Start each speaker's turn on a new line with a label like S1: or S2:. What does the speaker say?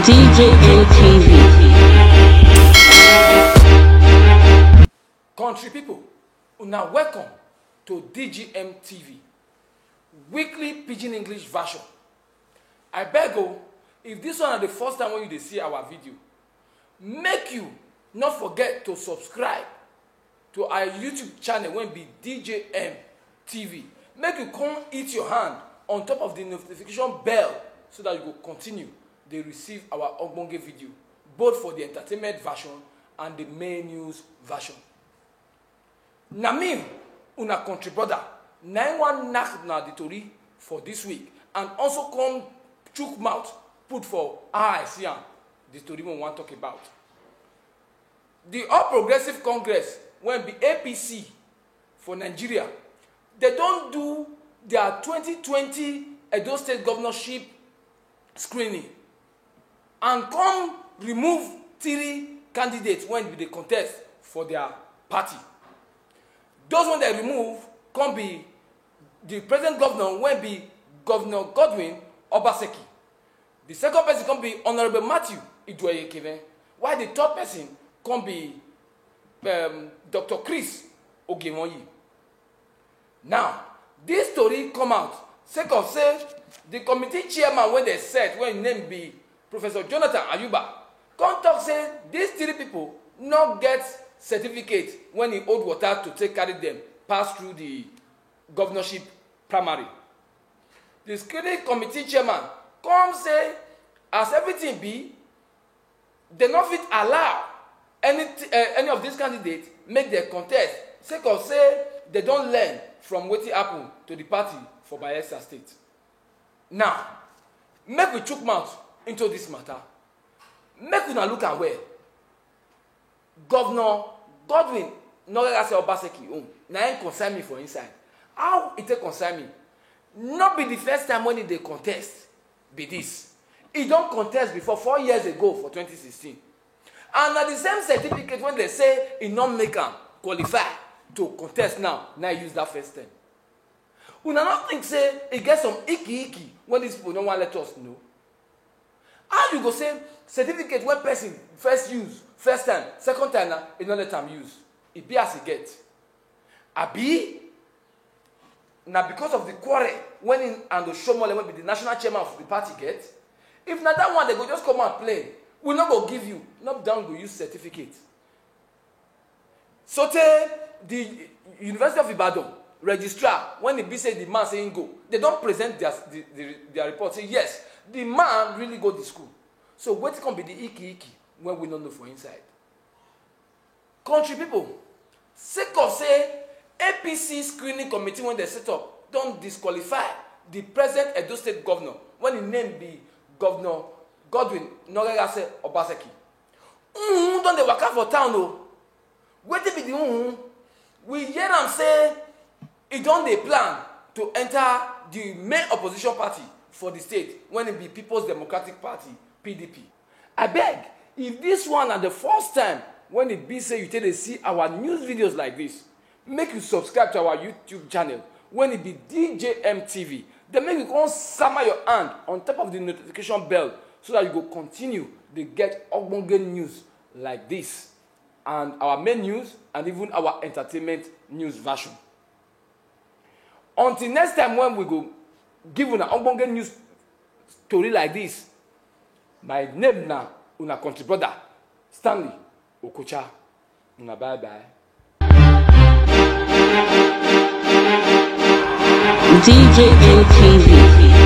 S1: DJM TV.
S2: Country people, now welcome to DGM TV, weekly Pidgin English version. I beg you, if this one is the first time when you see our video, make you not forget to subscribe to our YouTube channel when be DJM TV. Make you come hit your hand on top of the notification bell so that you go continue to receive our Ogbonge video, both for the entertainment version and the main news version. Na me, una country brother, 91 knack na the tori for this week, and also come chook mouth put for I see the story we want to talk about. The All Progressive Congress, when the APC for Nigeria, they don't do their 2020 Edo State governorship screening and come remove 3 candidates when they contest for their party. Those when they remove come be the present governor when be Governor Godwin Obaseki. The second person come be Honorable Matthew Iduayekeve, while the third person come be Dr. Chris Ogemoyi. Now, this story come out sake of say the committee chairman when they said when name be Professor Jonathan Ayuba come talk say these 3 people not get certificate when he hold water to take carry them pass through the governorship primary. The screening committee chairman come say as everything be, they not fit allow any of these candidates make their contest sake of say they don't learn from wetin happen to the party for Bayelsa State. Now, make we chook mouth into this matter. Make una look am well. Governor Godwin Nogagase Obaseki own na him concern me for inside. How it take concern me? Not be the first time when they contest be this. He don't contest before 4 years ago for 2016. And at the same certificate when they say he not make am qualify to contest now use that first time. Una not think say he get some icky when these people don't want to let us know. How you go say certificate when person first use, first time, second time now, he not let them use. It be as he get. Abi, now because of the quarrel, when in and the Shomole will be the national chairman of the party get, if not that one, they go just come and play. We'll not go give you, not down go use certificate. So the University of Ibadan registrar, when the be say the man saying go, they don't present their report. Say yes, the man really go to school. So what can be the icky when we don't know for inside? Country people, sake of say APC screening committee when they set up don't disqualify the present Edo State governor when the name be Governor Godwin Nogagase Obaseki. Don't they work out for town though? Wait be the we hear them say he don't they plan to enter the main opposition party for the state when it be People's Democratic Party, PDP. I beg, if this one are the first time when it be say you tell they see our news videos like this, make you subscribe to our YouTube channel when it be DJM TV. Then make you go summer your hand on top of the notification bell so that you go continue to get Ogbonge news like this and our main news and even our entertainment news version. Until next time when we go give una Ogbonge news story like this, my name na una country brother Stanley Okocha. Una bye bye.
S1: DJM TV.